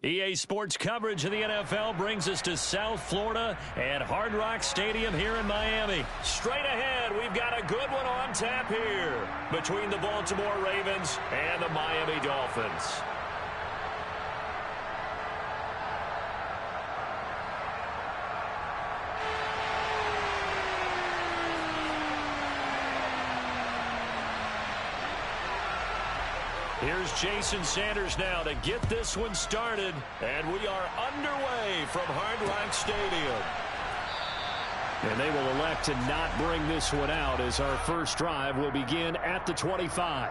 EA Sports coverage of the NFL brings us to South Florida at Hard Rock Stadium here in Miami. Straight ahead, we've got a good one on tap here between the Baltimore Ravens and the Miami Dolphins. Here's Jason Sanders now to get this one started, and we are underway from Hard Rock Stadium. And they will elect to not bring this one out as our first drive will begin at the 25.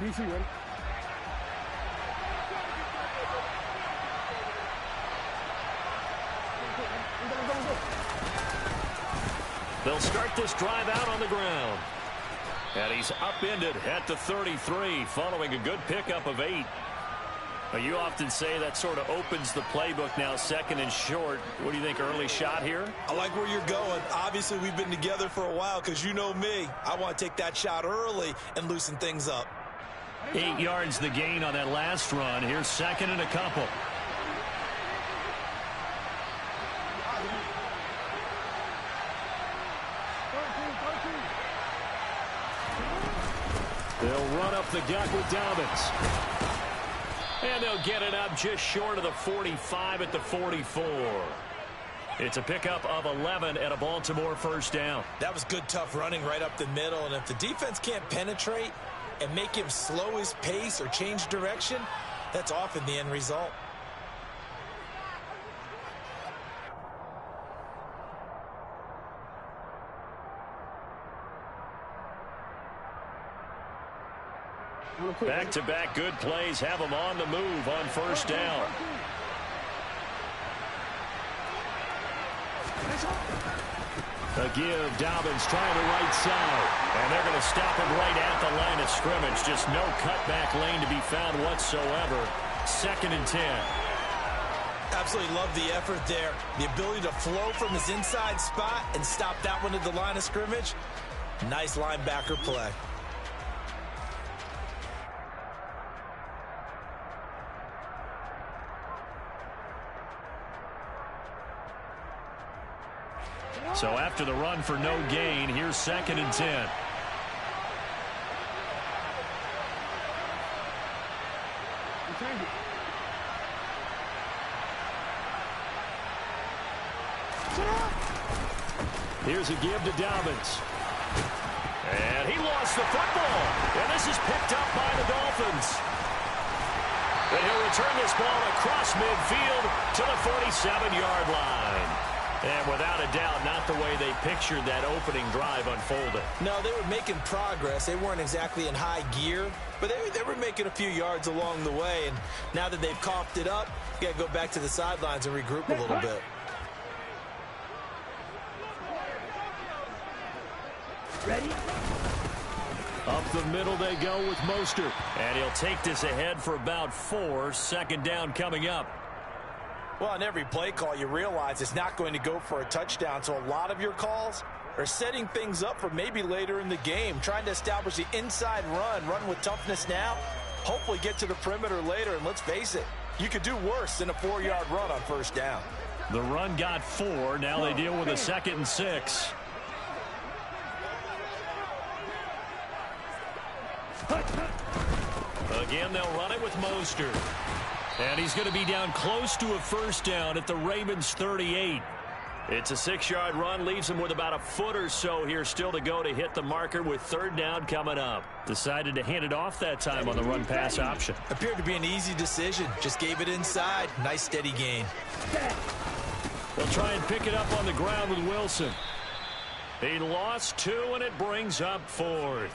DC ready. They'll start this drive out on the ground. And he's upended at the 33 following a good pickup of 8. Now, you often say that sort of opens the playbook now, second and short. What do you think, early shot here? I like where you're going. Obviously, we've been together for a while because you know me. I want to take that shot early and loosen things up. 8 yards the gain on that last run. Here's second and a couple. They'll run up the gut with Dobbins. And they'll get it up just short of the 45 at the 44. It's a pickup of 11 and a Baltimore first down. That was good, tough running right up the middle. And if the defense can't penetrate and make him slow his pace or change direction, that's often the end result. Back-to-back good plays have them on the move on first down. A give, Dobbins trying the right side. And they're going to stop him right at the line of scrimmage. Just no cutback lane to be found whatsoever. Second and 10. Absolutely love the effort there. The ability to flow from his inside spot and stop that one at the line of scrimmage. Nice linebacker play. So after the run for no gain, here's second and 10. Here's a give to Dobbins. And he lost the football. And this is picked up by the Dolphins. And he'll return this ball across midfield to the 47-yard line. And without a doubt, not the way they pictured that opening drive unfolding. No, they were making progress. They weren't exactly in high gear, but they were making a few yards along the way. And now that they've coughed it up, you got to go back to the sidelines and regroup a little bit. Ready? Up the middle they go with Mostert. And he'll take this ahead for about 4. Second down coming up. Well, on every play call, you realize it's not going to go for a touchdown. So a lot of your calls are setting things up for maybe later in the game, trying to establish the inside run with toughness now, hopefully get to the perimeter later. And let's face it, you could do worse than a 4-yard run on first down. The run got 4. Now they deal with a 2nd and 6. Again, they'll run it with Mostert. And he's going to be down close to a first down at the Ravens 38. It's a 6-yard run, leaves him with about a foot or so here still to go to hit the marker with 3rd down coming up. Decided to hand it off that time on the run-pass option. Appeared to be an easy decision. Just gave it inside. Nice steady gain. They'll try and pick it up on the ground with Wilson. He lost 2, and it brings up 4th.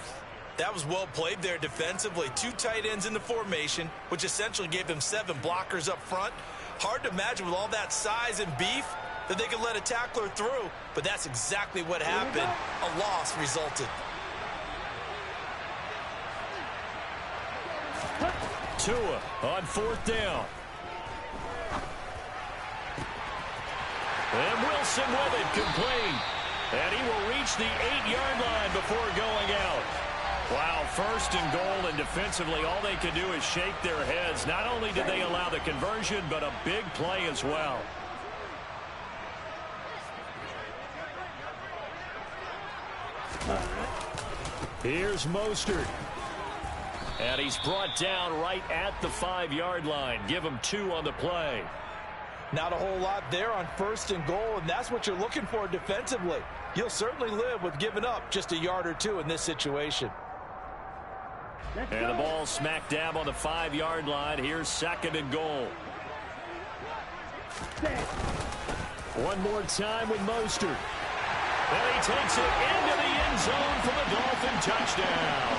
That was well played there defensively. 2 tight ends in the formation, which essentially gave them 7 blockers up front. Hard to imagine with all that size and beef that they could let a tackler through, but that's exactly what happened. A loss resulted. Tua on 4th down. And Wilson with it, complete. And he will reach the 8-yard line before going out. Wow, 1st and goal, and defensively all they could do is shake their heads. Not only did they allow the conversion, but a big play as well. Here's Mostert. And he's brought down right at the 5-yard line. Give him 2 on the play. Not a whole lot there on 1st and goal, and that's what you're looking for defensively. You'll certainly live with giving up just a yard or 2 in this situation. And the ball smack dab on the 5-yard line. Here's 2nd and goal. One more time with Mostert. And he takes it into the end zone for the Dolphin touchdown.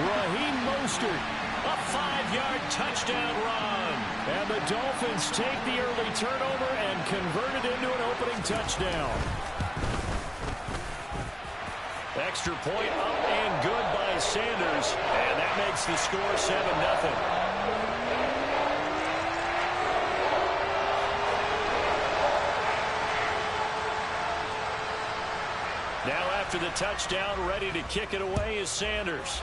Raheem Mostert, a 5-yard touchdown run. And the Dolphins take the early turnover and convert it into an opening touchdown. Extra point up and good by Sanders. And that makes the score 7-0. Now after the touchdown, ready to kick it away is Sanders.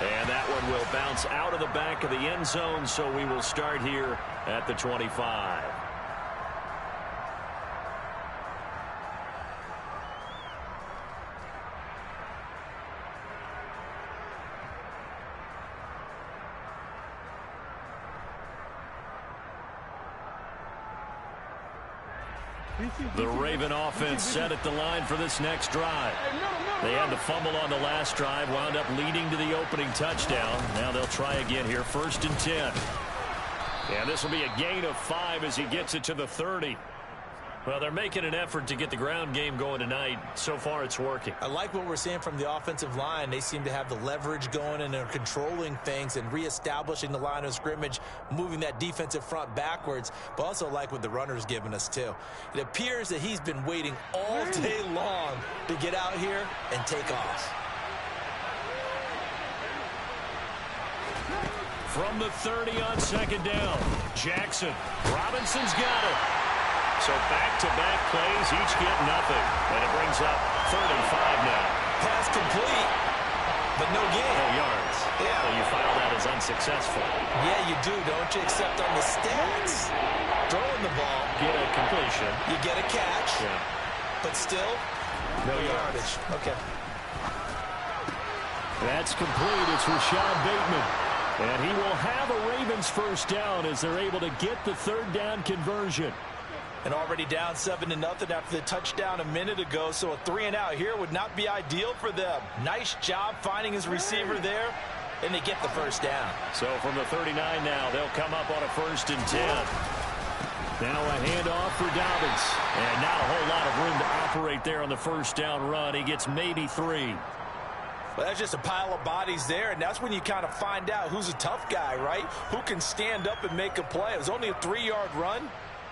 And that one will bounce out of the back of the end zone, so we will start here at the 25. The Raven offense set at the line for this next drive. They had the fumble on the last drive, wound up leading to the opening touchdown. Now they'll try again here, 1st and 10. And this will be a gain of 5 as he gets it to the 30. Well, they're making an effort to get the ground game going tonight. So far, it's working. I like what we're seeing from the offensive line. They seem to have the leverage going, and they're controlling things and reestablishing the line of scrimmage, moving that defensive front backwards, but also like what the runner's giving us, too. It appears that he's been waiting all day long to get out here and take off. From the 30 on 2nd down, Jackson. Robinson's got it. So back-to-back plays, each get nothing. And it brings up 35 now. Pass complete, but no gain. No yards. Yeah. So you file that as unsuccessful. Yeah, you do, don't you? Except on the stats. Throwing the ball. Get a completion. You get a catch. Yeah. But still, no yardage. Okay. That's complete. It's Rashad Bateman. And he will have a Ravens 1st down as they're able to get the 3rd down conversion. And already down 7-0 after the touchdown a minute ago, so a 3-and-out here would not be ideal for them. Nice job finding his receiver there, and they get the first down. So from the 39 now, they'll come up on a 1st and 10. Now a handoff for Dobbins. And not a whole lot of room to operate there on the 1st down run. He gets maybe 3. Well, that's just a pile of bodies there, and that's when you kind of find out who's a tough guy, right? Who can stand up and make a play. It was only a 3-yard run.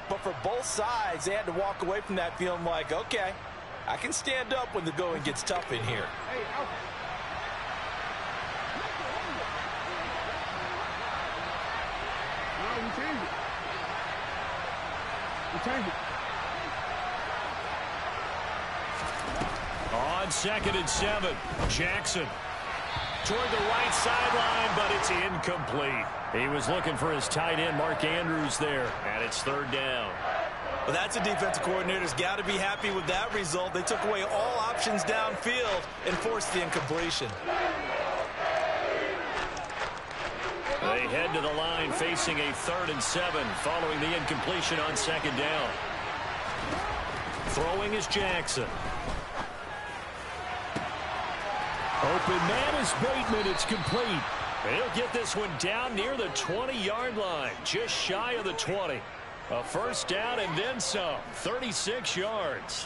But for both sides, they had to walk away from that feeling like, okay, I can stand up when the going gets tough in here. No, we changed it. We changed it. On 2nd and 7, Jackson toward the right sideline, but it's incomplete. He was looking for his tight end, Mark Andrews, there, and it's 3rd down. Well, that's a defensive coordinator's got to be happy with that result. They took away all options downfield and forced the incompletion. They head to the line facing a 3rd and 7 following the incompletion on 2nd down. Throwing is Jackson. Open man is Bateman. It's complete. He'll get this one down near the 20-yard line, just shy of the 20. A 1st down and then some, 36 yards.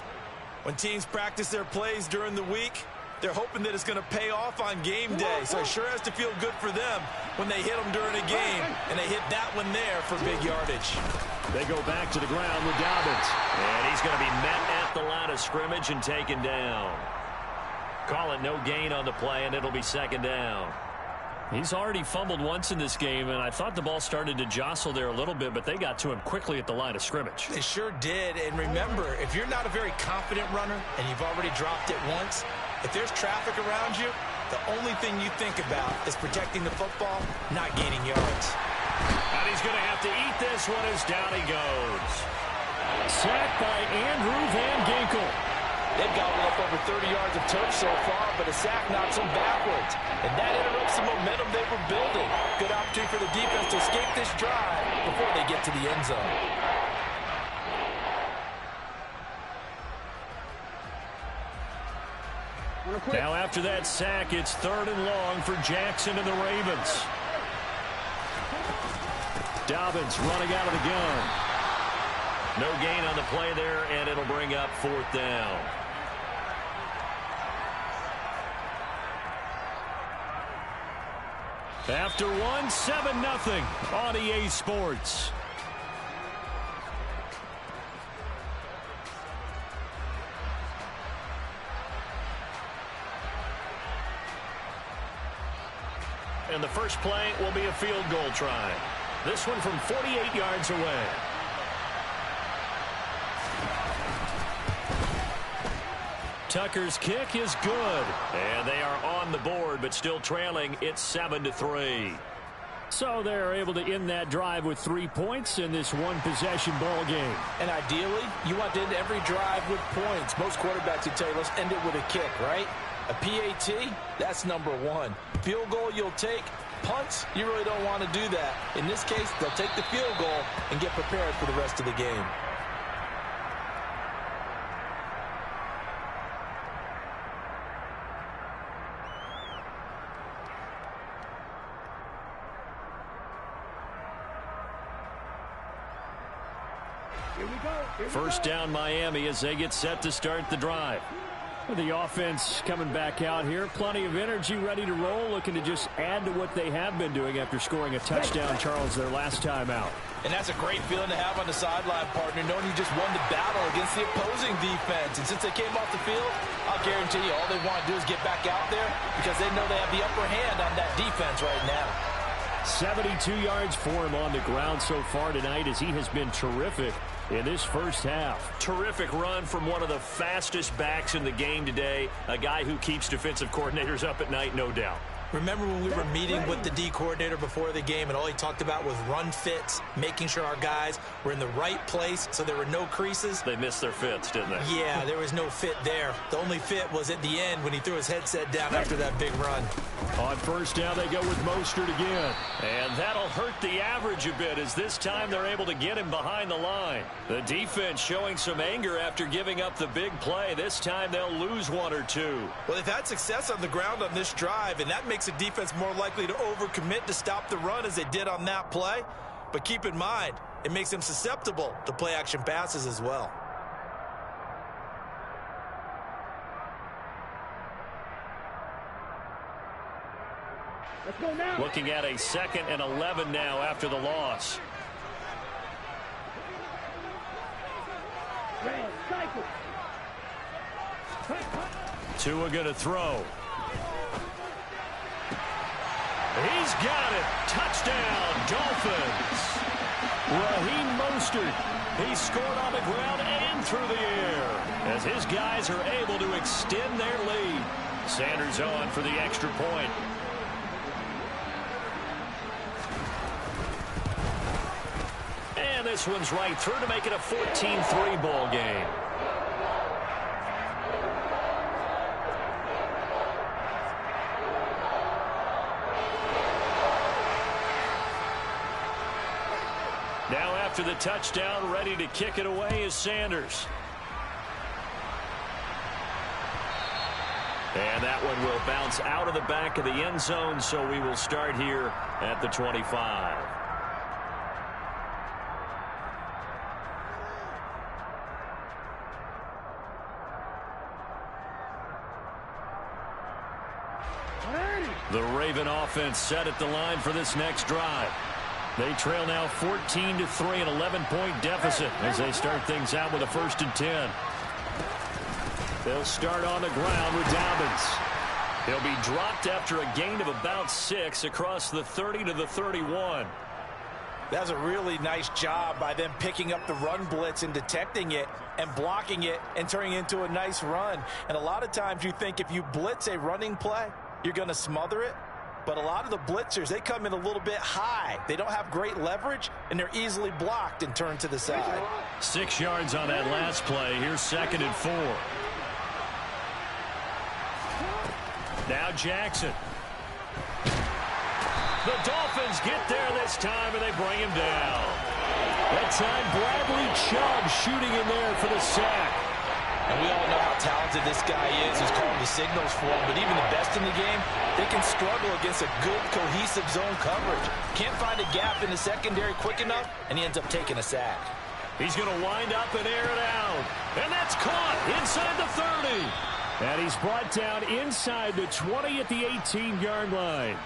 When teams practice their plays during the week, they're hoping that it's going to pay off on game day. So it sure has to feel good for them when they hit them during a game, and they hit that one there for big yardage. They go back to the ground with Dobbins, and he's going to be met at the line of scrimmage and taken down. Call it no gain on the play, and it'll be 2nd down. He's already fumbled once in this game, and I thought the ball started to jostle there a little bit, but they got to him quickly at the line of scrimmage. They sure did, and remember, if you're not a very confident runner and you've already dropped it once, if there's traffic around you, the only thing you think about is protecting the football, not gaining yards. And he's going to have to eat this one as down he goes. Sacked by Andrew Van Ginkel. They've gobbled up over 30 yards of turf so far, but a sack knocks them backwards. And that interrupts the momentum they were building. Good opportunity for the defense to escape this drive before they get to the end zone. Now after that sack, it's 3rd and long for Jackson and the Ravens. Dobbins running out of the gun. No gain on the play there, and it'll bring up 4th down. After one, 7-0 on EA Sports. And the first play will be a field goal try. This one from 48 yards away. Tucker's kick is good. And they are on the board, but still trailing. It's 7-3. So they're able to end that drive with 3 points in this one-possession ball game. And ideally, you want to end every drive with points. Most quarterbacks would tell you, let's end it with a kick, right? A PAT, that's number 1. Field goal you'll take. Punts, you really don't want to do that. In this case, they'll take the field goal and get prepared for the rest of the game. First down Miami as they get set to start the drive. The offense coming back out here. Plenty of energy, ready to roll, looking to just add to what they have been doing after scoring a touchdown, Charles, their last time out. And that's a great feeling to have on the sideline, partner, knowing you just won the battle against the opposing defense. And since they came off the field, I'll guarantee you all they want to do is get back out there because they know they have the upper hand on that defense right now. 72 yards for him on the ground so far tonight as he has been terrific in this first half. Terrific run from one of the fastest backs in the game today. A guy who keeps defensive coordinators up at night, no doubt. Remember when we were meeting with the D coordinator before the game and all he talked about was run fits, making sure our guys were in the right place so there were no creases? They missed their fits, didn't they? Yeah, there was no fit there. The only fit was at the end when he threw his headset down after that big run. On first down, they go with Mostert again. And that'll hurt the average a bit as this time they're able to get him behind the line. The defense showing some anger after giving up the big play. This time they'll lose one or two. Well, they've had success on the ground on this drive, and that makes a defense more likely to overcommit to stop the run as they did on that play. But keep in mind, it makes them susceptible to play-action passes as well. Let's go now. Looking at a 2nd and 11 now after the loss. Tua going to throw. He's got it. Touchdown, Dolphins. Raheem Mostert. He scored on the ground and through the air as his guys are able to extend their lead. Sanders on for the extra point. And this one's right through to make it a 14-3 ball game. Now after the touchdown, ready to kick it away is Sanders. And that one will bounce out of the back of the end zone, so we will start here at the 25. The Raven offense set at the line for this next drive. They trail now 14-3, an 11-point deficit as they start things out with a 1st and 10. They'll start on the ground with Dobbins. He'll be dropped after a gain of about 6 across the 30 to the 31. That's a really nice job by them picking up the run blitz and detecting it and blocking it and turning it into a nice run. And a lot of times you think if you blitz a running play, you're going to smother it. But a lot of the blitzers, they come in a little bit high. They don't have great leverage, and they're easily blocked and turned to the side. 6 yards on that last play. Here's 2nd and 4. Now Jackson. The Dolphins get there this time, and they bring him down. That time, Bradley Chubb shooting in there for the sack. And we all know how talented this guy is who's calling the signals for him. But even the best in the game, they can struggle against a good, cohesive zone coverage. Can't find a gap in the secondary quick enough, and he ends up taking a sack. He's going to wind up and air it out. And that's caught inside the 30. And he's brought down inside the 20 at the 18-yard line.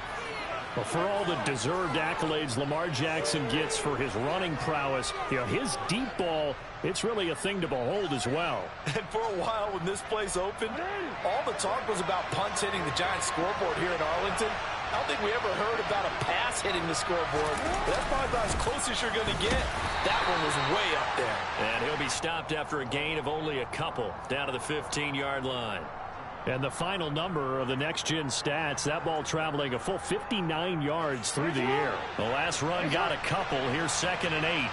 Well, for all the deserved accolades Lamar Jackson gets for his running prowess, his deep ball, it's really a thing to behold as well. And for a while when this place opened, all the talk was about punts hitting the Giants scoreboard here in Arlington. I don't think we ever heard about a pass hitting the scoreboard. But that's probably about as close as you're going to get. That one was way up there. And he'll be stopped after a gain of only a couple down to the 15-yard line. And the final number of the next-gen stats, that ball traveling a full 59 yards through the air. The last run got a couple. Here's 2nd and 8.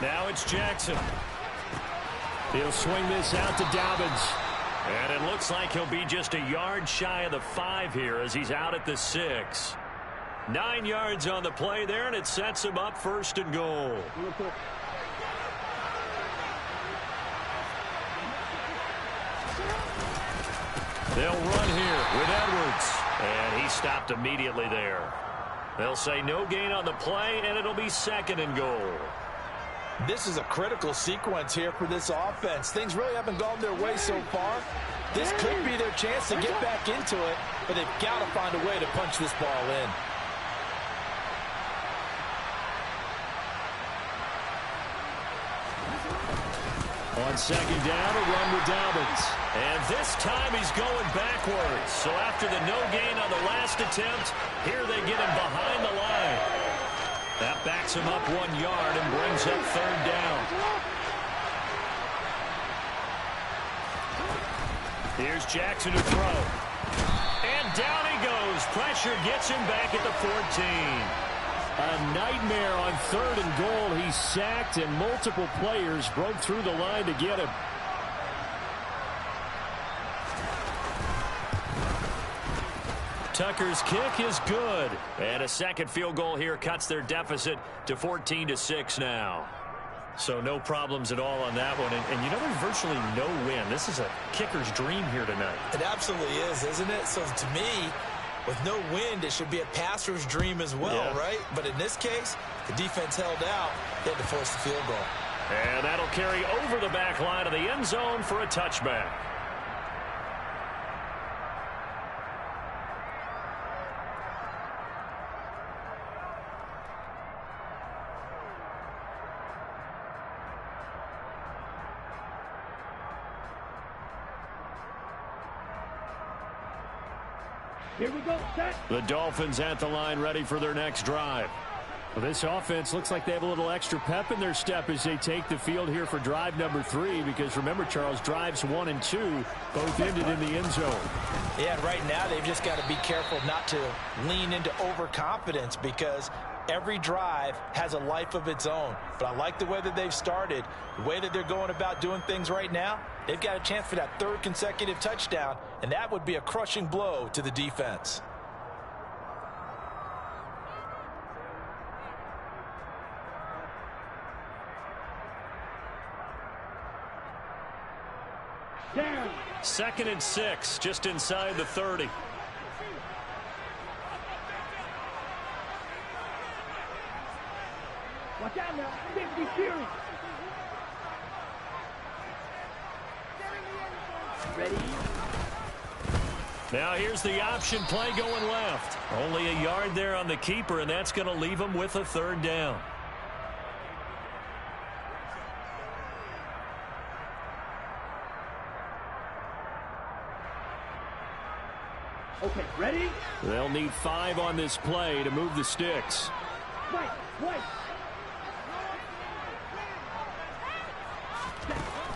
Now it's Jackson. He'll swing this out to Dobbins. And it looks like he'll be just a yard shy of the 5 here as he's out at the 6. 9 yards on the play there, and it sets him up 1st and goal. They'll run here with Edwards. And he stopped immediately there. They'll say no gain on the play, and it'll be 2nd and goal. This is a critical sequence here for this offense. Things really haven't gone their way so far. This could be their chance to get back into it, but they've got to find a way to punch this ball in. On 2nd down, a run with Dobbins. And this time he's going backwards. So after the no gain on the last attempt, here they get him behind the line. That backs him up 1 yard and brings up 3rd down. Here's Jackson to throw. And down he goes. Pressure gets him back at the 14. A nightmare on 3rd and goal. He's sacked, and multiple players broke through the line to get him. Tucker's kick is good. And a second field goal here cuts their deficit to 14-6 now. So no problems at all on that one. And you know, there's virtually no win. This is a kicker's dream here tonight. It absolutely is, isn't it? So to me, with no wind, it should be a passer's dream as well, right? But in this case, the defense held out. They had to force the field goal. And that'll carry over the back line of the end zone for a touchback. Here we go, set. The Dolphins at the line, ready for their next drive. Well, this offense looks like they have a little extra pep in their step as they take the field here for drive number 3, because remember, Charles, drives 1 and 2 both ended in the end zone. Yeah, right now they've just got to be careful not to lean into overconfidence, because every drive has a life of its own. But I like the way that they've started, the way that they're going about doing things right now. They've got a chance for that 3rd consecutive touchdown, and that would be a crushing blow to the defense. Down. 2nd and 6, just inside the 30. Watch out now. 50 series. Ready? Now here's the option play going left. Only a yard there on the keeper, and that's going to leave him with a 3rd down. Okay, ready? They'll need 5 on this play to move the sticks. Right.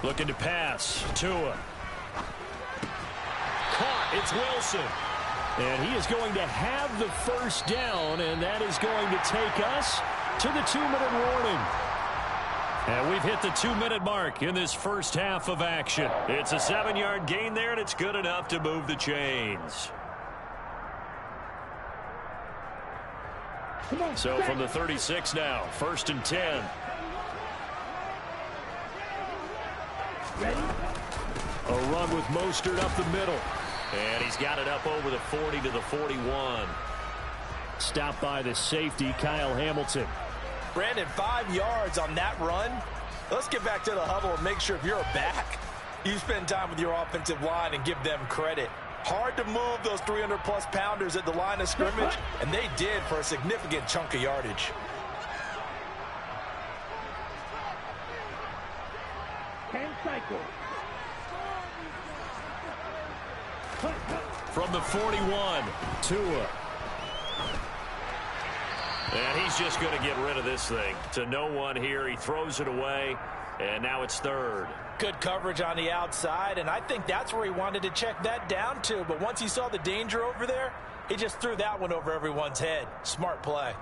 Looking to pass. Tua. Caught. It's Wilson. And he is going to have the 1st down, and that is going to take us to the 2-minute warning. And we've hit the 2-minute mark in this first half of action. It's a 7-yard gain there, and it's good enough to move the chains. So from the 36 now, 1st and 10. Ready? A run with Mostert up the middle. And he's got it up over the 40 to the 41. Stopped by the safety, Kyle Hamilton. Brandon, 5 yards on that run. Let's get back to the huddle and make sure if you're a back, you spend time with your offensive line and give them credit. Hard to move those 300-plus pounders at the line of scrimmage, and they did for a significant chunk of yardage. Cycle. From the 41, Tua. And he's just going to get rid of this thing. To no one here. He throws it away, and now it's 3rd. Good coverage on the outside, and I think that's where he wanted to check that down to. But once he saw the danger over there, he just threw that one over everyone's head. Smart play.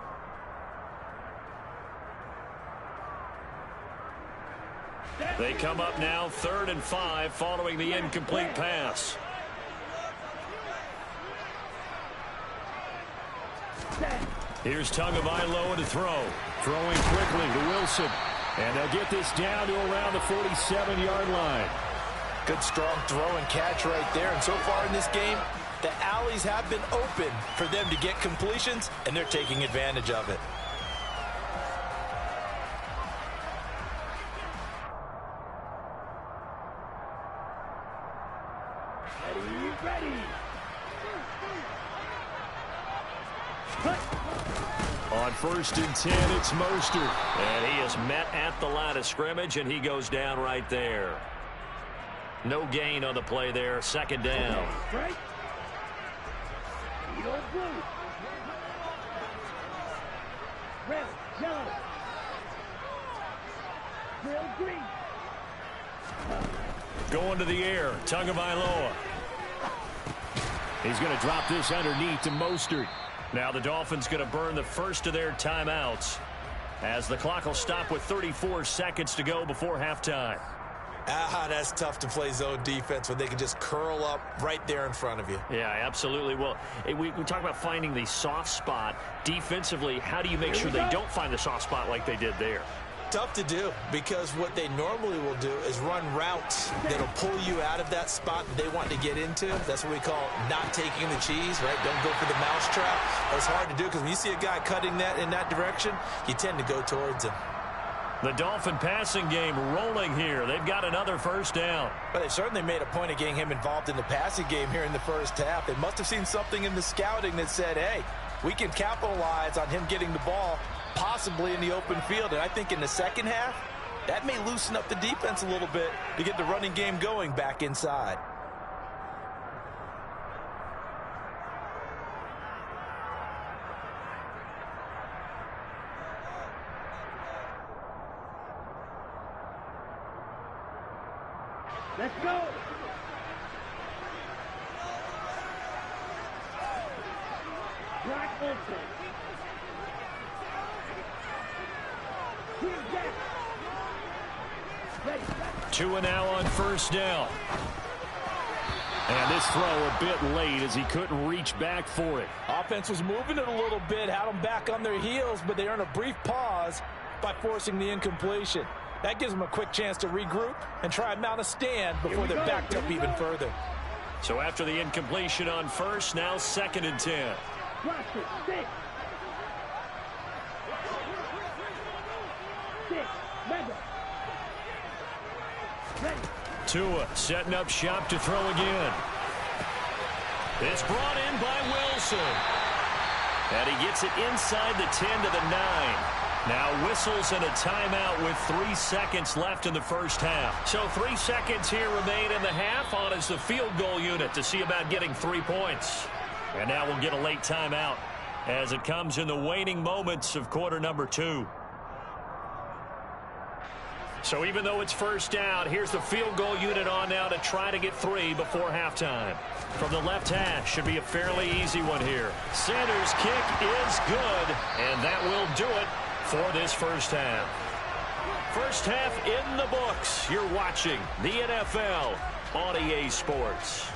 They come up now 3rd and 5 following the incomplete pass. Here's Tagovailoa to throw. Throwing quickly to Wilson. And they'll get this down to around the 47-yard line. Good strong throw and catch right there. And so far in this game, the alleys have been open for them to get completions, and they're taking advantage of it. Ready. On 1st and 10, it's Mostert. And he is met at the line of scrimmage, and he goes down right there. No gain on the play there. 2nd down. Right. Blue. Red, yellow. Green. Going to the air. Tagovailoa. He's going to drop this underneath to Mostert. Now the Dolphins going to burn the first of their timeouts as the clock will stop with 34 seconds to go before halftime. That's tough to play zone defense when they can just curl up right there in front of you. Yeah, absolutely. Well, we talk about finding the soft spot. Defensively, how do you make sure they don't find the soft spot like they did there? Tough to do, because what they normally will do is run routes that'll pull you out of that spot that they want to get into. That's what we call not taking the cheese, right? Don't go for the mousetrap. That's hard to do, because when you see a guy cutting that in that direction, you tend to go towards him. The Dolphin passing game rolling here. They've got another first down. But they certainly made a point of getting him involved in the passing game here in the first half. They must have seen something in the scouting that said, hey, we can capitalize on him getting the ball possibly in the open field. And I think in the second half, that may loosen up the defense a little bit to get the running game going back inside. Let's go. Black Olsen. Two and now on first down. And this throw a bit late as he couldn't reach back for it. Offense was moving it a little bit, had them back on their heels, but they earned a brief pause by forcing the incompletion. That gives them a quick chance to regroup and try and mount a stand before they're backed up even further. So after the incompletion on first, now 2nd and 10. Tua setting up shop to throw again. It's brought in by Wilson. And he gets it inside the 10 to the 9. Now whistles and a timeout with 3 seconds left in the first half. So 3 seconds here remain in the half. On is the field goal unit to see about getting 3 points. And now we'll get a late timeout as it comes in the waning moments of quarter number 2. So even though it's first down, here's the field goal unit on now to try to get 3 before halftime. From the left hash, should be a fairly easy one here. Sanders' kick is good, and that will do it for this first half. First half in the books. You're watching the NFL on EA Sports.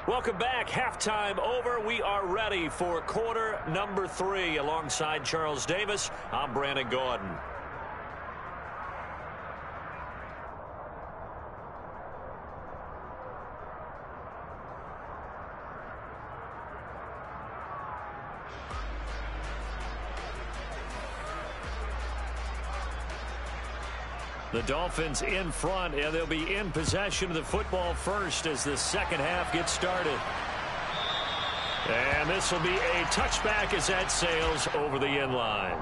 Welcome back. Halftime over. We are ready for quarter number 3. Alongside Charles Davis, I'm Brandon Gordon. The Dolphins in front, and they'll be in possession of the football first as the second half gets started. And this will be a touchback as that sails over the end line.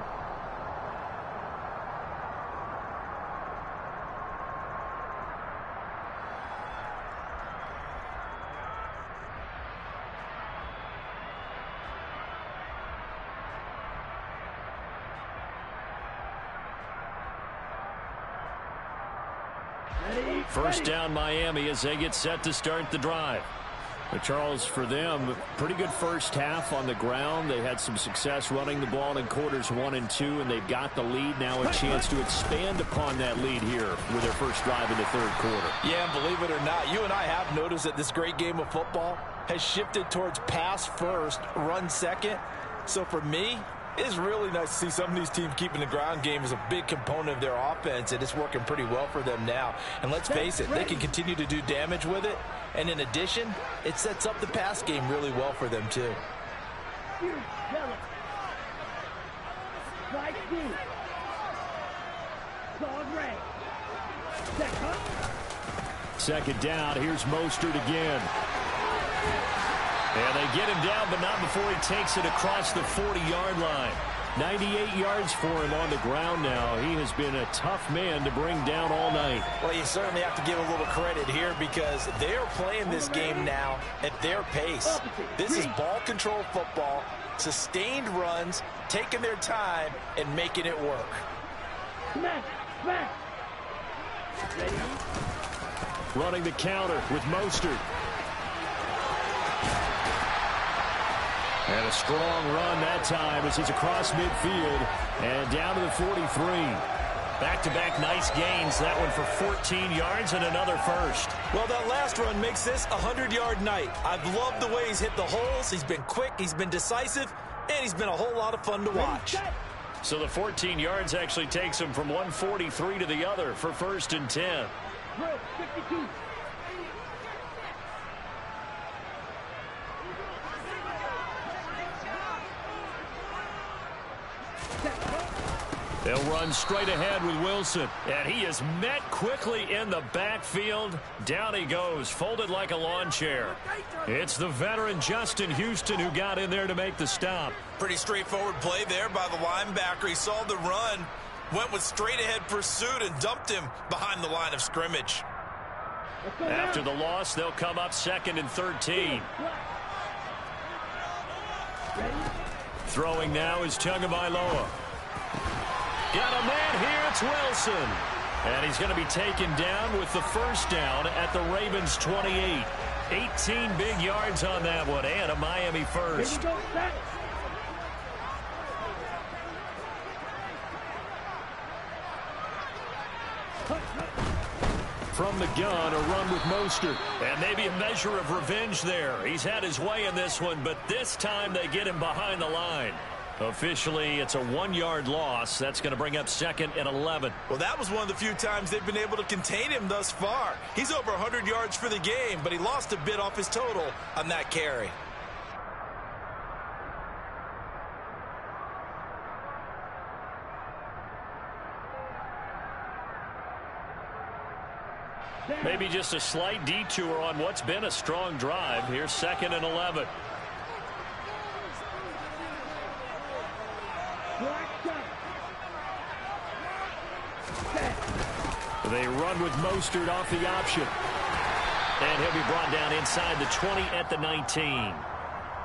First down Miami as they get set to start the drive. But Charles, for them, pretty good first half on the ground. They had some success running the ball in quarters 1 and 2, and they've got the lead. Now a chance to expand upon that lead here with their first drive in the third quarter. Yeah, and believe it or not, you and I have noticed that this great game of football has shifted towards pass first, run second. So for me, it's really nice to see some of these teams keeping the ground game as a big component of their offense, and it's working pretty well for them now. And let's face it, they can continue to do damage with it. And in addition, it sets up the pass game really well for them, too. Second down, here's Mostert again. And they get him down, but not before he takes it across the 40-yard line. 98 yards for him on the ground now. He has been a tough man to bring down all night. Well, you certainly have to give a little credit here because they're playing this game now at their pace. This is ball control football, sustained runs, taking their time, and making it work. Smash! Smash! Ready? Running the counter with Mostert. And a strong run that time as he's across midfield and down to the 43. Back-to-back nice gains. That one for 14 yards and another first. Well, that last run makes this a 100-yard night. I've loved the way he's hit the holes. He's been quick, he's been decisive, and he's been a whole lot of fun to watch. So the 14 yards actually takes him from 143 to the other for 1st and 10. 52. They'll run straight ahead with Wilson. And he is met quickly in the backfield. Down he goes, folded like a lawn chair. It's the veteran Justin Houston who got in there to make the stop. Pretty straightforward play there by the linebacker. He saw the run, went with straight-ahead pursuit, and dumped him behind the line of scrimmage. After the loss, they'll come up 2nd and 13. Throwing now is Tagovailoa. Got a man here, it's Wilson. And he's going to be taken down with the first down at the Ravens' 28. 18 big yards on that one, and a Miami first. Here we go, set. From the gun, a run with Mostert. And maybe a measure of revenge there. He's had his way in this one, but this time they get him behind the line. Officially, it's a 1-yard loss. That's going to bring up 2nd and 11. Well, that was one of the few times they've been able to contain him thus far. He's over 100 yards for the game, but he lost a bit off his total on that carry. Maybe just a slight detour on what's been a strong drive. Here's 2nd and 11. They run with Mostert off the option. And he'll be brought down inside the 20 at the 19.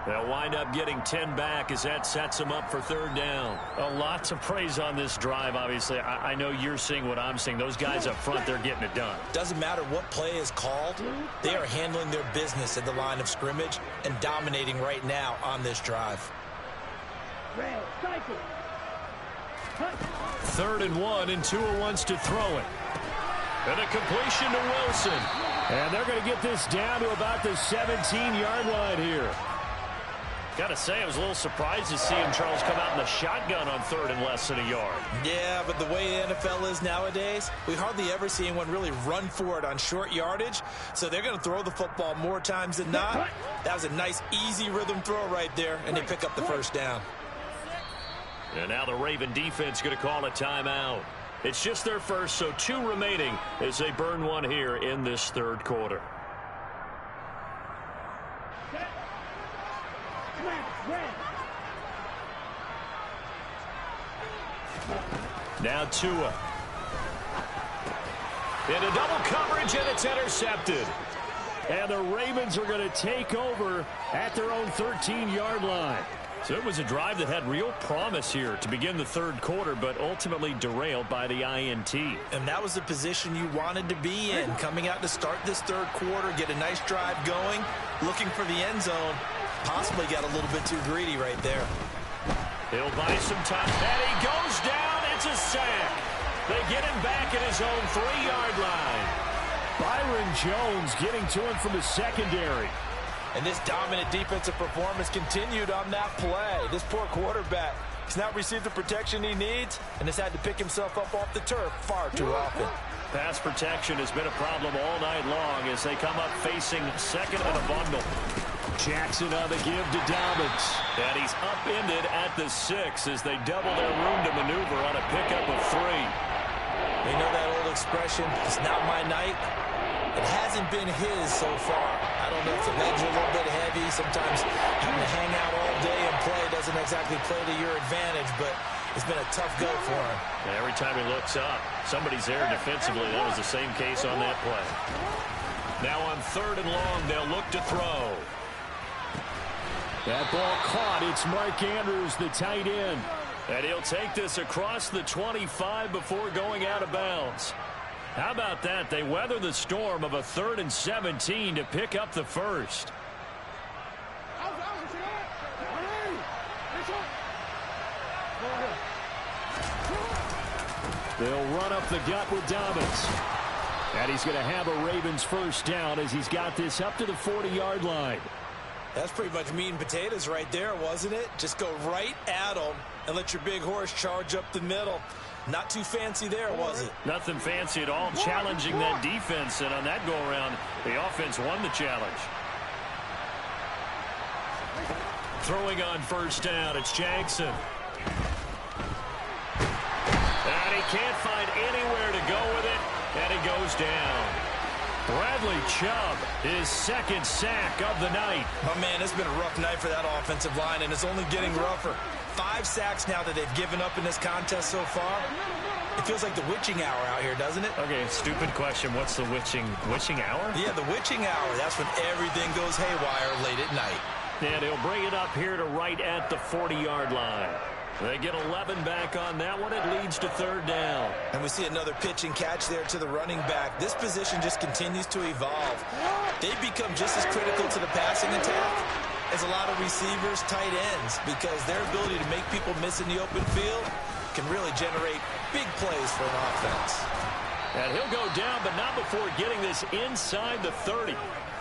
They'll wind up getting 10 back as that sets them up for 3rd down. A lot to praise on this drive, obviously. I know you're seeing what I'm seeing. Those guys up front, they're getting it done. Doesn't matter what play is called. They are handling their business at the line of scrimmage and dominating right now on this drive. Red, cycle. 3rd and 1, and Tua wants to throw it. And a completion to Wilson. And they're going to get this down to about the 17-yard line here. Got to say, I was a little surprised to see him, Charles, come out in the shotgun on 3rd and less than a yard. Yeah, but the way the NFL is nowadays, we hardly ever see anyone really run for it on short yardage. So they're going to throw the football more times than not. That was a nice, easy rhythm throw right there, and they pick up the first down. And now the Raven defense going to call a timeout. It's just their first, so 2 remaining as they burn one here in this 3rd quarter. Now Tua. Into double coverage, and it's intercepted. And the Ravens are going to take over at their own 13-yard line. So it was a drive that had real promise here to begin the 3rd quarter, but ultimately derailed by the INT. And that was the position you wanted to be in, coming out to start this 3rd quarter, get a nice drive going, looking for the end zone. Possibly got a little bit too greedy right there. He'll buy some time. And he goes down. It's a sack. They get him back at his own 3-yard line. Byron Jones getting to him from the secondary. And this dominant defensive performance continued on that play. This poor quarterback has not received the protection he needs and has had to pick himself up off the turf far too often. Pass protection has been a problem all night long as they come up facing 2nd and a bundle. Jackson on the give to Dobbins. And he's upended at the 6 as they double their room to maneuver on a pickup of 3. You know that old expression, it's not my night? It hasn't been his so far. I don't know if the legs are a little bit heavy. Sometimes having to hang out all day and play doesn't exactly play to your advantage, but it's been a tough go for him. And every time he looks up, somebody's there defensively. That was the same case on that play. Now on 3rd and long, they'll look to throw. That ball caught. It's Mark Andrews, the tight end. And he'll take this across the 25 before going out of bounds. How about that? They weather the storm of a 3rd and 17 to pick up the first. They'll run up the gut with Dobbins. And he's going to have a Ravens first down as he's got this up to the 40-yard line. That's pretty much meat and potatoes right there, wasn't it? Just go right at them and let your big horse charge up the middle. Not too fancy there, was it? Nothing fancy at all. Challenging that defense, and on that go-around, the offense won the challenge. Throwing on first down, it's Jackson. And he can't find anywhere to go with it, and he goes down. Bradley Chubb, his 2nd sack of the night. Oh, man, it's been a rough night for that offensive line, and it's only getting rougher. 5 sacks now that they've given up in this contest so far. It feels like the witching hour out here, doesn't it? Okay, stupid question. What's the witching hour? Yeah, the witching hour. That's when everything goes haywire late at night. And he'll bring it up here to right at the 40-yard line. They get 11 back on that one. It leads to 3rd down. And we see another pitch and catch there to the running back. This position just continues to evolve. They've become just as critical to the passing attack as a lot of receivers, tight ends, because their ability to make people miss in the open field can really generate big plays for an offense. And he'll go down, but not before getting this inside the 30.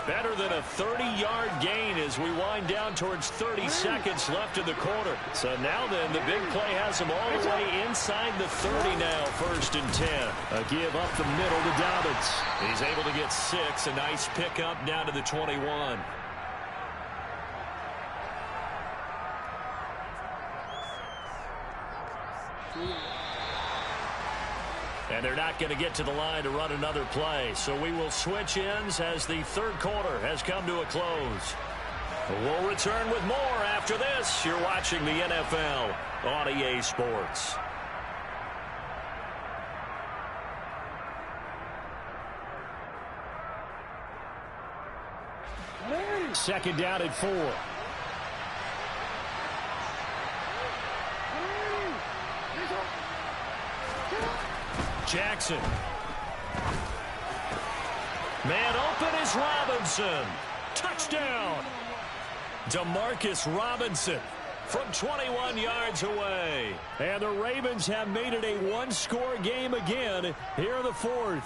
Better than a 30-yard gain as we wind down towards 30 seconds left in the quarter. So now then, the big play has him all the way inside the 30 now, 1st and 10. A give up the middle to Dobbins. He's able to get 6. A nice pickup down to the 21. And they're not going to get to the line to run another play. So we will switch ends as the 3rd quarter has come to a close. We'll return with more after this. You're watching the NFL on EA Sports. Second down at 4. Jackson. Man open is Robinson. Touchdown. Demarcus Robinson from 21 yards away. And the Ravens have made it a 1-score game again here in the 4th.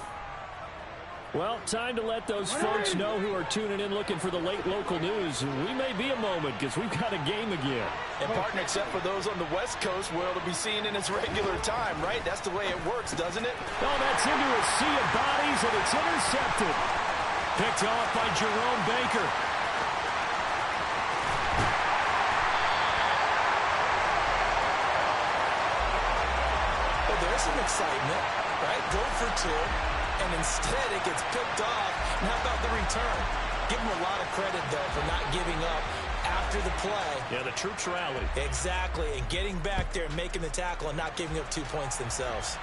Well, time to let those folks know who are tuning in looking for the late local news. We may be a moment because we've got a game again. And, partner, except for those on the West Coast, where it'll be seen in its regular time, right? That's the way it works, doesn't it? Oh, that's into a sea of bodies, and it's intercepted. Picked off by Jerome Baker. Well, there's some excitement, right? Go for 2. And instead it gets picked off. And how about the return? Give him a lot of credit, though, for not giving up after the play. Yeah, the troops rallied. Exactly, and getting back there and making the tackle and not giving up 2 points themselves.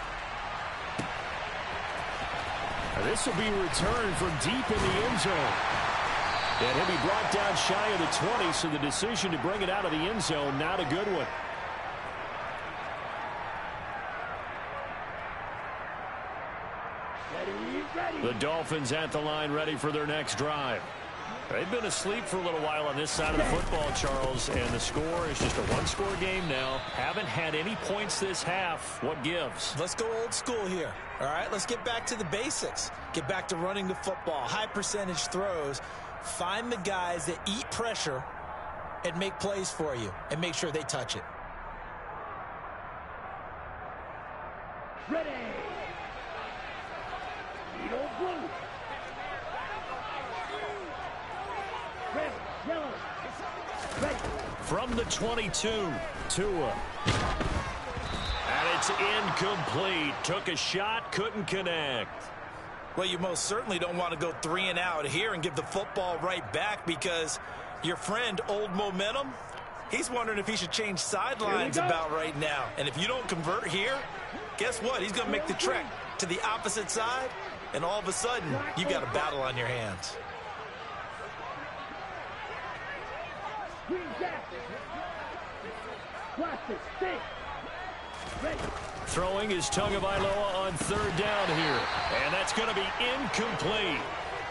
This will be returned from deep in the end zone. And he'll be brought down shy of the 20, so the decision to bring it out of the end zone, not a good one. The Dolphins at the line, ready for their next drive. They've been asleep for a little while on this side of the football, Charles, and the score is just a 1-score game now. Haven't had any points this half. What gives? Let's go old school here. All right, let's get back to the basics. Get back to running the football, high percentage throws. Find the guys that eat pressure and make plays for you, and make sure they touch it. Ready. Eagle blue. Red, yellow. Ready. From the 22, Tua. And it's incomplete. Took a shot, couldn't connect. Well, you most certainly don't want to go 3 and out here and give the football right back, because your friend, Old Momentum, he's wondering if he should change sidelines about right now. And if you don't convert here, guess what? He's going to make the trek to the opposite side, and all of a sudden, you got a battle on your hands. Throwing is Tagovailoa on 3rd down here. And that's going to be incomplete.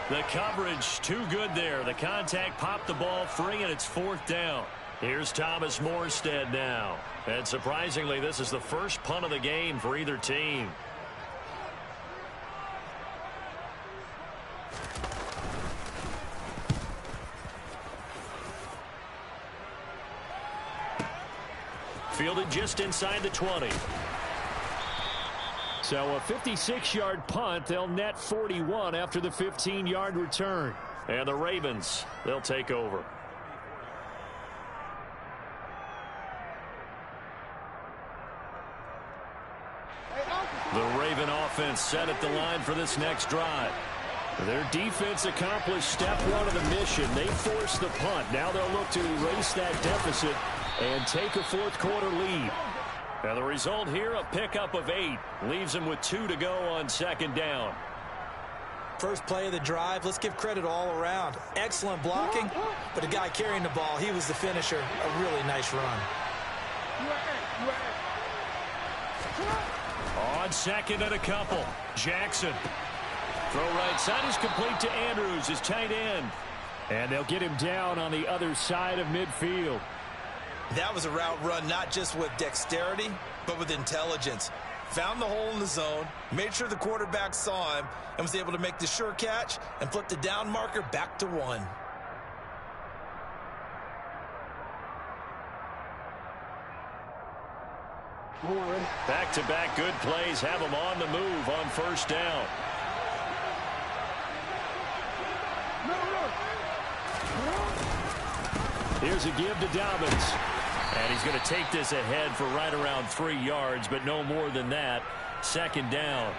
The coverage too good there. The contact popped the ball free, and it's 4th down. Here's Thomas Morstead now. And surprisingly, this is the first punt of the game for either team. Fielded just inside the 20. So a 56-yard punt. They'll net 41 after the 15-yard return. And the Ravens, they'll take over. The Raven offense set at the line for this next drive. Their defense accomplished step 1 of the mission. They forced the punt. Now they'll look to erase that deficit and take a 4th quarter lead. And the result here, a pickup of 8. Leaves them with 2 to go on 2nd down. First play of the drive, let's give credit all around. Excellent blocking, but the guy carrying the ball, he was the finisher. A really nice run. On 2nd and a couple, Jackson. Throw right side is complete to Andrews, his tight end. And they'll get him down on the other side of midfield. That was a route run not just with dexterity, but with intelligence. Found the hole in the zone, made sure the quarterback saw him, and was able to make the sure catch and flip the down marker back to 1. Back-to-back good plays have them on the move on 1st down. Here's a give to Dobbins. And he's going to take this ahead for right around 3 yards, but no more than that. 2nd down.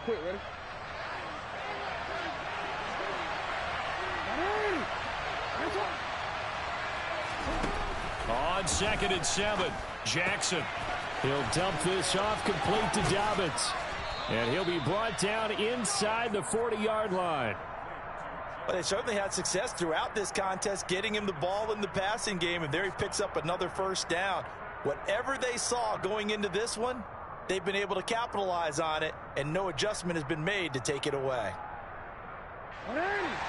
Quick, ready? On 2nd and 7, Jackson. He'll dump this off complete to Dobbins. And he'll be brought down inside the 40-yard line. But they certainly had success throughout this contest, getting him the ball in the passing game, and there he picks up another 1st down. Whatever they saw going into this one, they've been able to capitalize on it, and no adjustment has been made to take it away.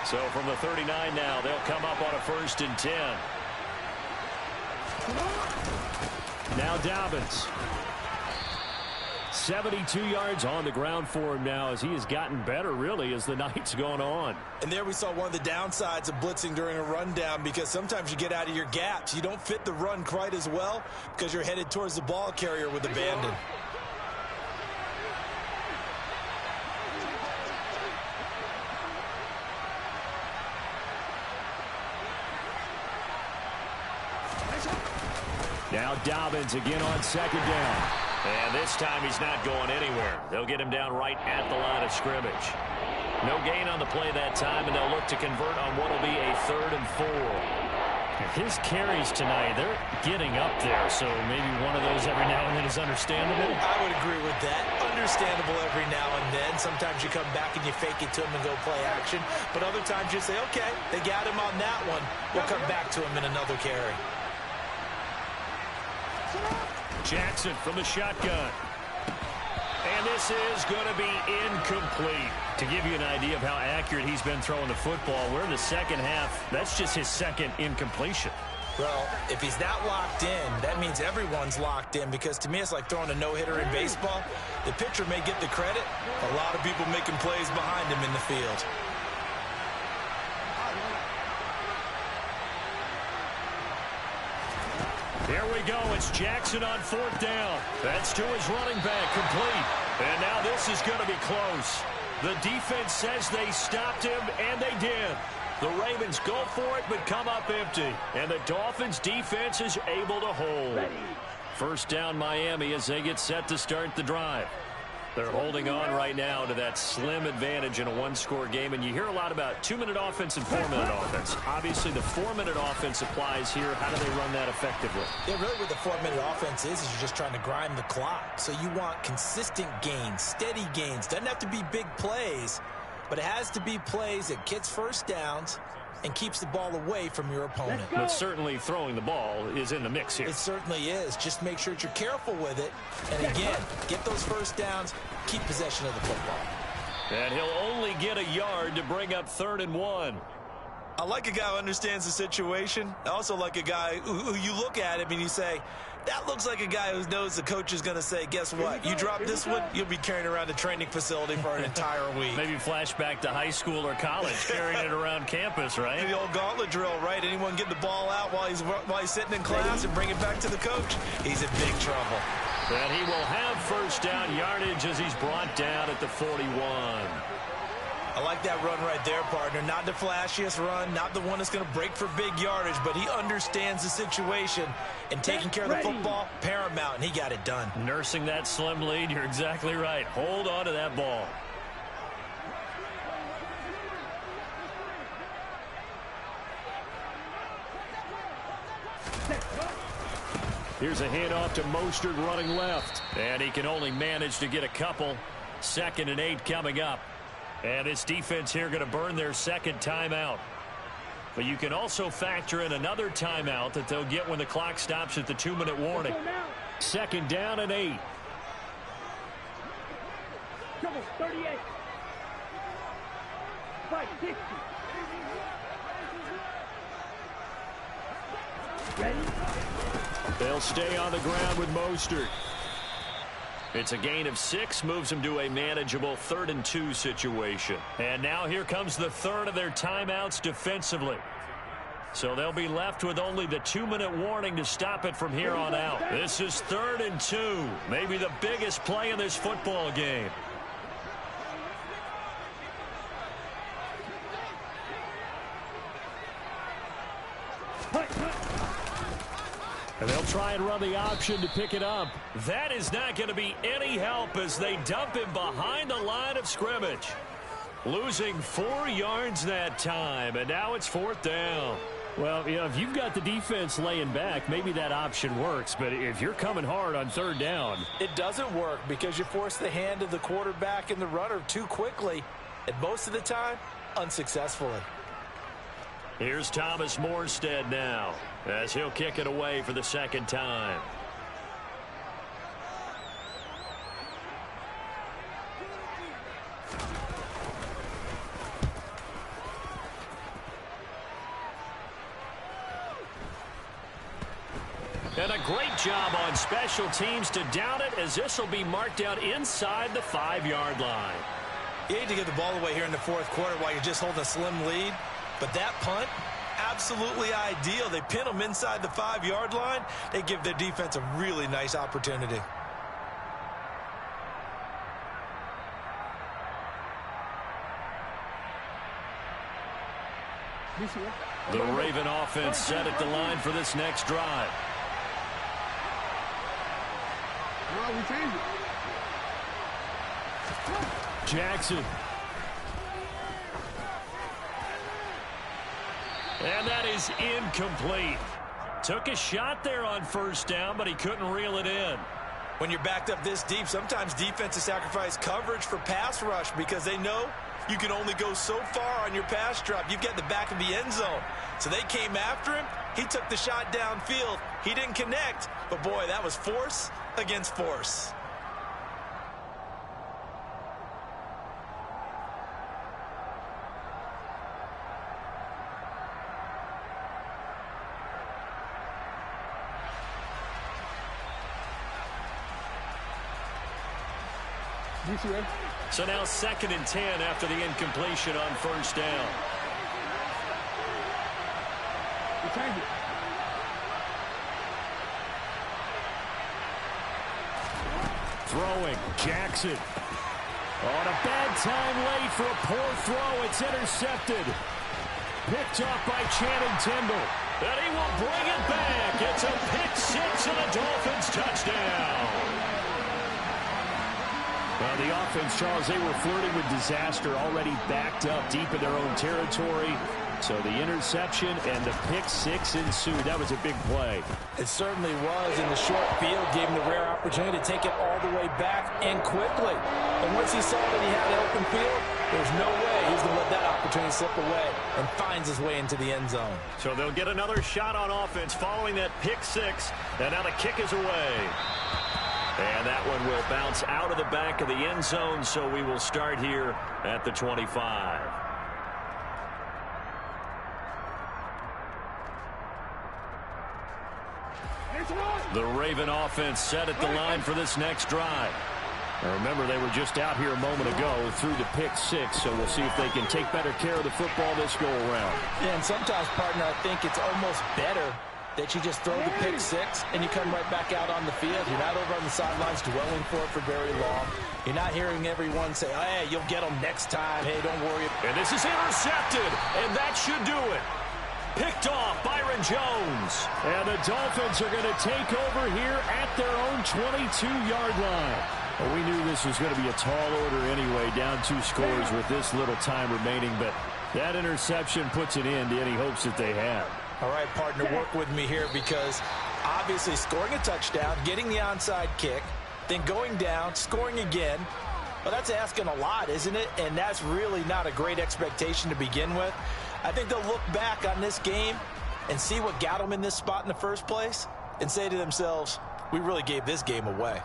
So from the 39 now, they'll come up on a 1st and 10. Now Dobbins. 72 yards on the ground for him now, as he has gotten better, really, as the night's gone on. And there we saw one of the downsides of blitzing during a rundown, because sometimes you get out of your gaps. You don't fit the run quite as well because you're headed towards the ball carrier with abandon. Now Dobbins again on 2nd down. And this time he's not going anywhere. They'll get him down right at the line of scrimmage. No gain on the play that time, and they'll look to convert on what will be a 3rd and 4. His carries tonight, they're getting up there, so maybe one of those every now and then is understandable. I would agree with that. Understandable every now and then. Sometimes you come back and you fake it to him and go play action. But other times you say, okay, they got him on that one. We'll come back to him in another carry. Jackson from the shotgun. And this is going to be incomplete. To give you an idea of how accurate he's been throwing the football, we're in the 2nd half. That's just his 2nd incompletion. Well, if he's not locked in, that means everyone's locked in, because to me it's like throwing a no-hitter in baseball. The pitcher may get the credit, a lot of people making plays behind him in the field. Here we go. It's Jackson on 4th down. That's to his running back, complete. And now this is going to be close. The defense says they stopped him, and they did. The Ravens go for it, but come up empty. And the Dolphins' defense is able to hold. First down, Miami, as they get set to start the drive. They're holding on right now to that slim advantage in a one-score game. And you hear a lot about 2-minute offense and 4-minute offense. Obviously, the 4-minute offense applies here. How do they run that effectively? Yeah, really what the 4-minute offense is you're just trying to grind the clock. So you want consistent gains, steady gains. Doesn't have to be big plays, but it has to be plays that gets first downs and keeps the ball away from your opponent. But certainly throwing the ball is in the mix here. It certainly is. Just make sure that you're careful with it. And again, get those first downs, keep possession of the football. And he'll only get a yard to bring up 3rd and 1. I like a guy who understands the situation. I also like a guy who you look at him and you say, that looks like a guy who knows the coach is going to say, guess what? You drop this one, you'll be carrying around a training facility for an entire week. Maybe flashback to high school or college, carrying it around campus, right? The old gauntlet drill, right? Anyone get the ball out while he's sitting in class and bring it back to the coach? He's in big trouble. And he will have first down yardage as he's brought down at the 41. I like that run right there, partner. Not the flashiest run, not the one that's going to break for big yardage, but he understands the situation, and taking care of the football, paramount, and he got it done. Nursing that slim lead, you're exactly right. Hold on to that ball. Here's a handoff to Mostert running left, and he can only manage to get a couple. 2nd and 8 coming up. And this defense here going to burn their second timeout. But you can also factor in another timeout that they'll get when the clock stops at the 2-minute warning. 2nd down and 8. Double 38. 560. Ready? They'll stay on the ground with Mostert. It's a gain of 6, moves them to a manageable 3rd and 2 situation. And now here comes the 3rd of their timeouts defensively. So they'll be left with only the 2-minute warning to stop it from here on out. This is 3rd and 2, maybe the biggest play in this football game. And they'll try and run the option to pick it up. That is not going to be any help as they dump him behind the line of scrimmage. Losing 4 yards that time, and now it's 4th down. Well, you know, if you've got the defense laying back, maybe that option works. But if you're coming hard on 3rd down, it doesn't work because you force the hand of the quarterback and the runner too quickly, and most of the time, unsuccessfully. Here's Thomas Morstead now as he'll kick it away for the 2nd time. And a great job on special teams to down it as this will be marked out inside the 5-yard line. You hate to give the ball away here in the 4th quarter while you're just holding a slim lead. But that punt, absolutely ideal. They pin them inside the 5-yard line. They give their defense a really nice opportunity. The Raven offense set at the line for this next drive. We change it. Jackson. And that is incomplete. Took a shot there on 1st down, but he couldn't reel it in. When you're backed up this deep, sometimes defenses sacrifice coverage for pass rush because they know you can only go so far on your pass drop. You've got the back of the end zone. So they came after him. He took the shot downfield. He didn't connect. But, boy, that was force against force. So now 2nd and 10 after the incompletion on 1st down. Throwing, Jackson. On a bad time late for a poor throw. It's intercepted. Picked off by Channing Tindall. And he will bring it back. It's a pick six and a Dolphins touchdown. Well, the offense, Charles, they were flirting with disaster, already backed up deep in their own territory. So the interception and the pick six ensued. That was a big play. It certainly was, and the short field gave him the rare opportunity to take it all the way back and quickly. And once he saw that he had an open field, there's no way he's going to let that opportunity slip away, and finds his way into the end zone. So they'll get another shot on offense following that pick six, and now the kick is away. And that one will bounce out of the back of the end zone, so we will start here at the 25. The Raven offense set at the line for this next drive. Now remember, they were just out here a moment ago through the pick six, so we'll see if they can take better care of the football this go-around. Yeah, and sometimes, partner, I think it's almost better that you just throw the pick six and you come right back out on the field. You're not over on the sidelines dwelling for it for very long. You're not hearing everyone say, oh, hey, you'll get them next time. Hey, don't worry. And this is intercepted, and that should do it. Picked off Byron Jones. And the Dolphins are going to take over here at their own 22-yard line. Well, we knew this was going to be a tall order anyway, down 2 scores with this little time remaining, but that interception puts an end to any hopes that they have. All right, partner, work with me here, because obviously scoring a touchdown, getting the onside kick, then going down, scoring again, well, that's asking a lot, isn't it? And that's really not a great expectation to begin with. I think they'll look back on this game and see what got them in this spot in the first place and say to themselves, we really gave this game away.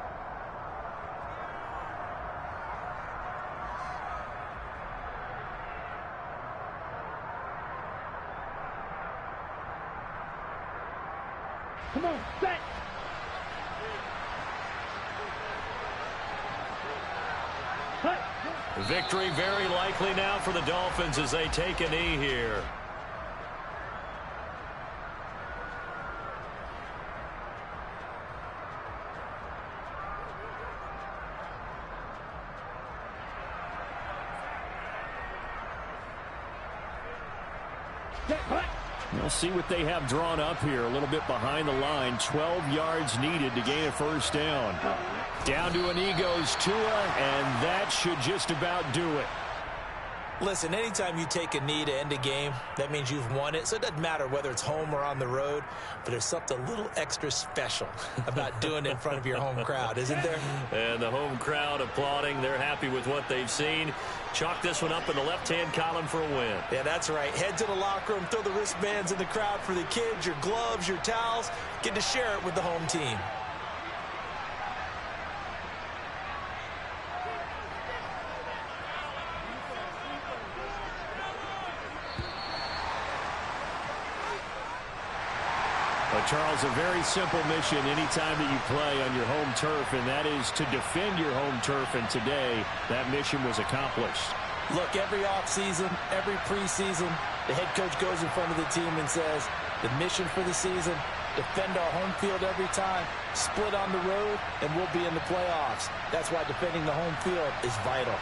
Come on, set. Cut. Victory very likely now for the Dolphins as they take a knee here. We'll see what they have drawn up here. A little bit behind the line. 12 yards needed to gain a first down. Down to a knee goes Tua, and that should just about do it. Listen, anytime you take a knee to end a game, that means you've won it. So it doesn't matter whether it's home or on the road, but there's something a little extra special about doing it in front of your home crowd, isn't there? And the home crowd applauding. They're happy with what they've seen. Chalk this one up in the left-hand column for a win. Yeah, that's right. Head to the locker room, throw the wristbands in the crowd for the kids, your gloves, your towels. Get to share it with the home team. Well, Charles, a very simple mission anytime that you play on your home turf, and that is to defend your home turf, and today that mission was accomplished. Look, every offseason, every preseason, the head coach goes in front of the team and says, the mission for the season, defend our home field every time, split on the road, and we'll be in the playoffs. That's why defending the home field is vital.